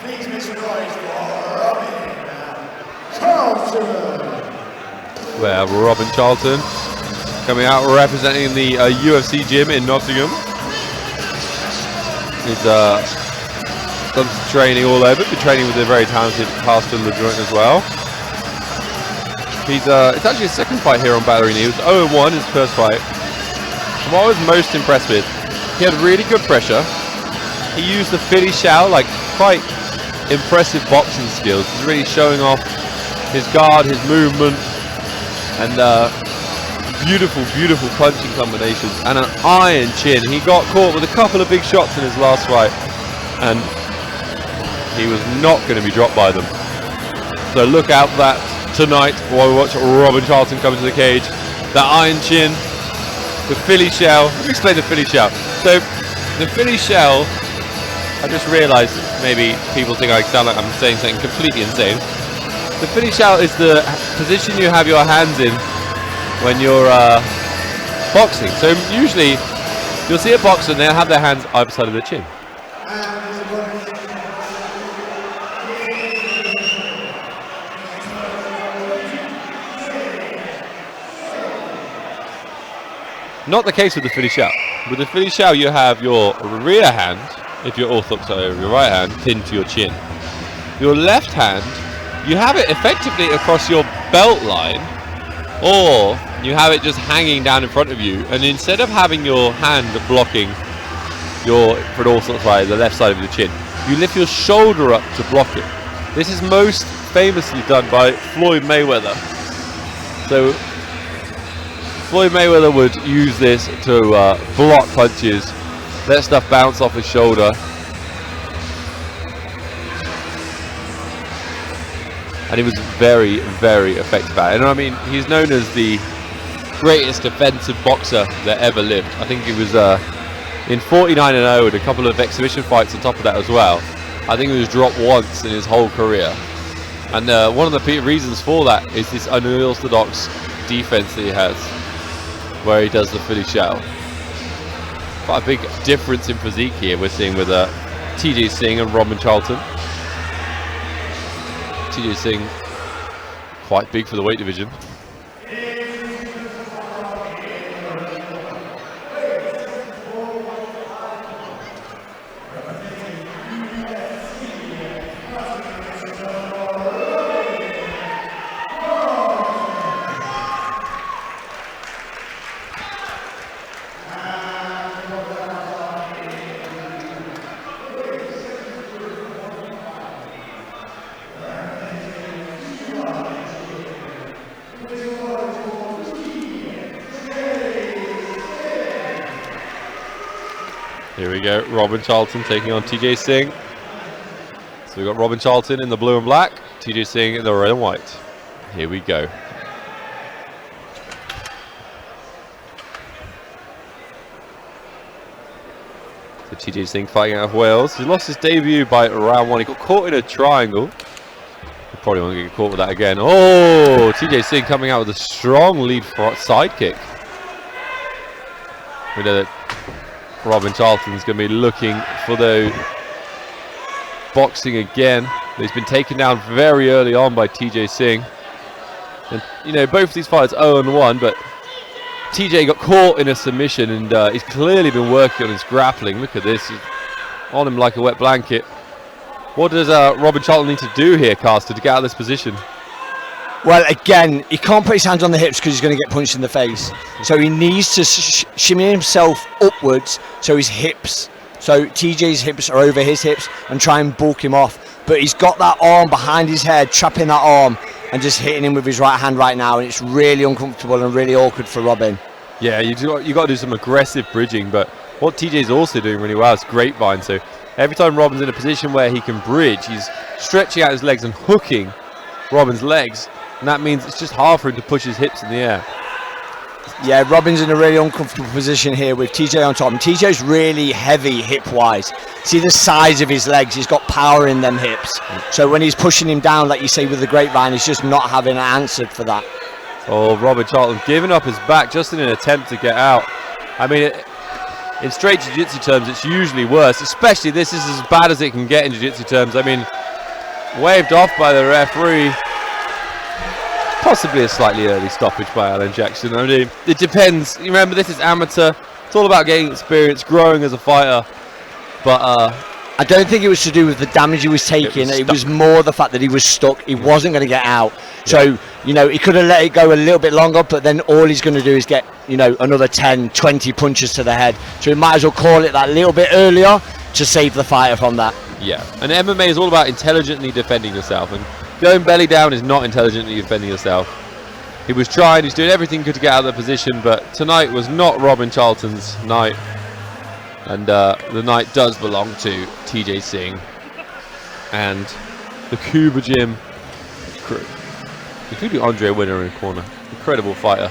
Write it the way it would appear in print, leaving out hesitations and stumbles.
Please make some noise for Robin Charlton. Well, Robin Charlton coming out representing the UFC gym in Nottingham. He's done some training all over, been training with a very talented Pastor LeJoint as well. He's it's actually his second fight here on Ballerina. He was 0-1 his first fight. And what I was most impressed with, he had really good pressure. He used the Philly shell, like quite impressive boxing skills. He's really showing off his guard, his movement, and beautiful, beautiful punching combinations and an iron chin. He got caught with a couple of big shots in his last fight, and he was not going to be dropped by them. So look out for that tonight while we watch Robin Charlton come into the cage. That iron chin, the Philly shell. Let me explain the Philly shell. So the Philly shell, I just realised maybe people think I sound like I'm saying something completely insane. The Philly shell is the position you have your hands in when you're boxing. So usually you'll see a boxer and they'll have their hands either side of the chin. Not the case with the Philly shell. With the Philly shell you have your rear hand, if you're orthodox over your right hand, pinned to your chin. Your left hand, you have it effectively across your belt line, or you have it just hanging down in front of you, and instead of having your hand blocking your, for an orthodox fighter, the left side of your chin, you lift your shoulder up to block it. This is most famously done by Floyd Mayweather. So Floyd Mayweather would use this to block punches, let stuff bounce off his shoulder. And he was very, very effective at it. And I mean, he's known as the greatest defensive boxer that ever lived. I think he was in 49-0 and a couple of exhibition fights on top of that as well. I think he was dropped once in his whole career. And one of the reasons for that is this unorthodox defense that he has, where he does the Philly shell. Quite a big difference in physique here we're seeing with TJ Singh and Robin Charlton. TJ Singh, quite big for the weight division. Here we go, Robin Charlton taking on TJ Singh. So we've got Robin Charlton in the blue and black, TJ Singh in the red and white. Here we go. So TJ Singh fighting out of Wales. He lost his debut by round one. He got caught in a triangle. He probably won't get caught with that again. Oh, TJ Singh coming out with a strong lead side kick. We know that Robin Charlton's going to be looking for the boxing again. He's been taken down very early on by TJ Singh. And, you know, both of these fighters 0-1, but TJ got caught in a submission, and he's clearly been working on his grappling. Look at this. He's on him like a wet blanket. What does Robin Charlton need to do here, Caster, to get out of this position? Well, again, he can't put his hands on the hips because he's going to get punched in the face. So he needs to shimmy himself upwards so his hips, so TJ's hips are over his hips, and try and bulk him off. But he's got that arm behind his head, trapping that arm and just hitting him with his right hand right now, and it's really uncomfortable and really awkward for Robin. Yeah, you got to do some aggressive bridging, but what TJ's also doing really well is grapevine. So every time Robin's in a position where he can bridge, he's stretching out his legs and hooking Robin's legs. And that means it's just hard for him to push his hips in the air. Yeah, Robin's in a really uncomfortable position here with TJ on top. And TJ's really heavy hip-wise. See the size of his legs, he's got power in them hips. So when he's pushing him down, like you say with the grapevine, he's just not having an answer for that. Oh, Robin Charlton giving up his back just in an attempt to get out. I mean, in straight jiu-jitsu terms, it's usually worse. Especially this is as bad as it can get in jiu-jitsu terms. I mean, waved off by the referee. Possibly a slightly early stoppage by Alan Jackson. I mean, it depends. You remember, this is amateur. It's all about getting experience, growing as a fighter. But I don't think it was to do with the damage he was taking. It was more the fact that he was stuck. He wasn't going to get out. So, you know, he could have let it go a little bit longer, but then all he's going to do is get, you know, another 10, 20 punches to the head. So he might as well call it that little bit earlier to save the fighter from that. Yeah, and MMA is all about intelligently defending yourself, and going belly down is not intelligently defending yourself. He was trying, he's doing everything he could to get out of the position, but tonight was not Robin Charlton's night, and the night does belong to TJ Singh and the Cuba Gym crew, including Andre Winner in the corner. Incredible fighter.